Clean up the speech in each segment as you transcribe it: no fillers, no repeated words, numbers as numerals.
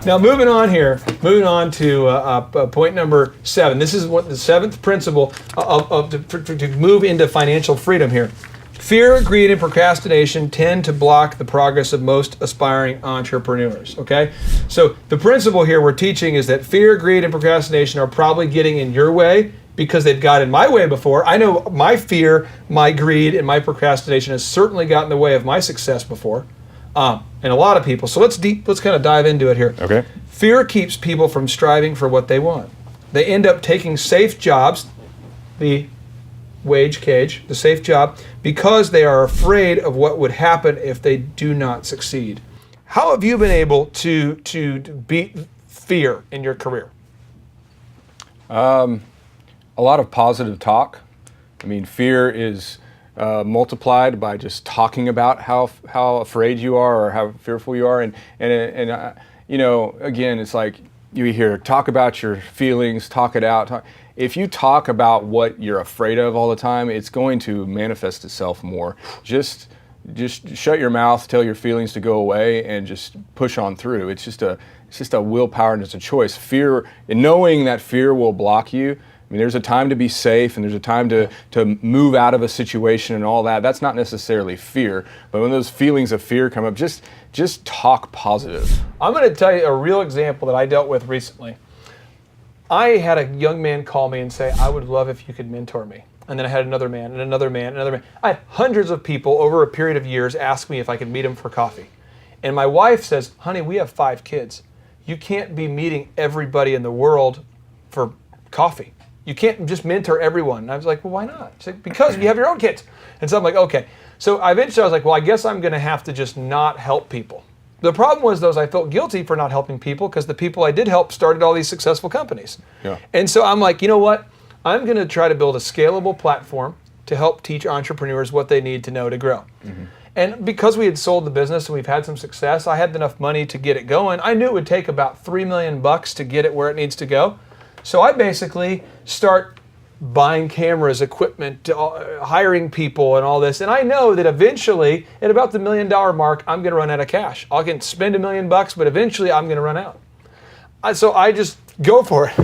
Now moving on to point number 7. This is what the 7th principle to move into financial freedom here. Fear, greed, and procrastination tend to block the progress of most aspiring entrepreneurs, okay? So the principle here we're teaching is that fear, greed, and procrastination are probably getting in your way because they've got in my way before. I know my fear, my greed, and my procrastination has certainly got in the way of my success before, and a lot of people. So let's kind of dive into it here. Okay. Fear keeps people from striving for what they want. They end up taking safe jobs, the wage cage, the safe job, because they are afraid of what would happen if they do not succeed. How have you been able to beat fear in your career? A lot of positive talk. I mean, fear is multiplied by just talking about how afraid you are or how fearful you are, and you know, again, it's like you hear talk about your feelings, talk it out. If you talk about what you're afraid of all the time, it's going to manifest itself more. Just shut your mouth, tell your feelings to go away, and just push on through. It's just a willpower and it's a choice. Fear, and knowing that fear will block you. I mean, there's a time to be safe and there's a time to move out of a situation and all that. That's not necessarily fear, but when those feelings of fear come up, just talk positive. I'm going to tell you a real example that I dealt with recently. I had a young man call me and say, I would love if you could mentor me. And then I had another man and another man and another man. I had hundreds of people over a period of years ask me if I could meet them for coffee. And my wife says, honey, we have 5 kids. You can't be meeting everybody in the world for coffee. You can't just mentor everyone. And I was like, well, why not? She's like, because you have your own kids. And so I'm like, okay. So eventually I was like, well, I guess I'm going to have to just not help people. The problem was, though, is I felt guilty for not helping people because the people I did help started all these successful companies. Yeah. And so I'm like, you know what? I'm going to try to build a scalable platform to help teach entrepreneurs what they need to know to grow. Mm-hmm. And because we had sold the business and we've had some success, I had enough money to get it going. I knew it would take about $3 million to get it where it needs to go. So I basically start buying cameras, equipment, hiring people and all this. And I know that eventually, at about the $1 million mark, I'm going to run out of cash. I can spend $1 million, but eventually I'm going to run out. So I just go for it.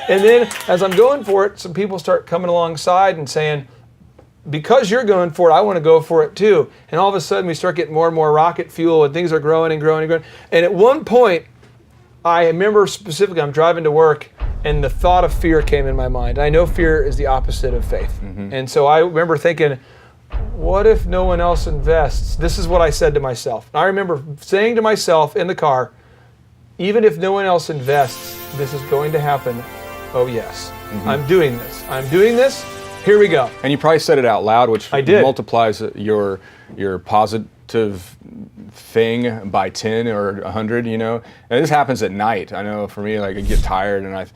And then as I'm going for it, some people start coming alongside and saying, because you're going for it, I want to go for it too. And all of a sudden we start getting more and more rocket fuel and things are growing and growing and growing. And at one point, I remember specifically, I'm driving to work and the thought of fear came in my mind. I know fear is the opposite of faith. Mm-hmm. And so I remember thinking, what if no one else invests? This is what I said to myself. I remember saying to myself in the car, even if no one else invests, this is going to happen. Oh yes, mm-hmm. I'm doing this. I'm doing this. Here we go. And you probably said it out loud, which I did. Multiplies your positive thing by 10 or 100, you know. And this happens at night. I know for me, like I get tired and I'm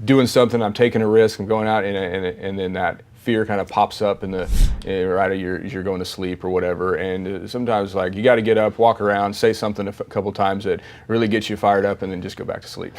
doing something, I'm taking a risk, I'm going out and then that fear kind of pops up in right as you're going to sleep or whatever. And sometimes like you got to get up, walk around, say something a couple times that really gets you fired up and then just go back to sleep.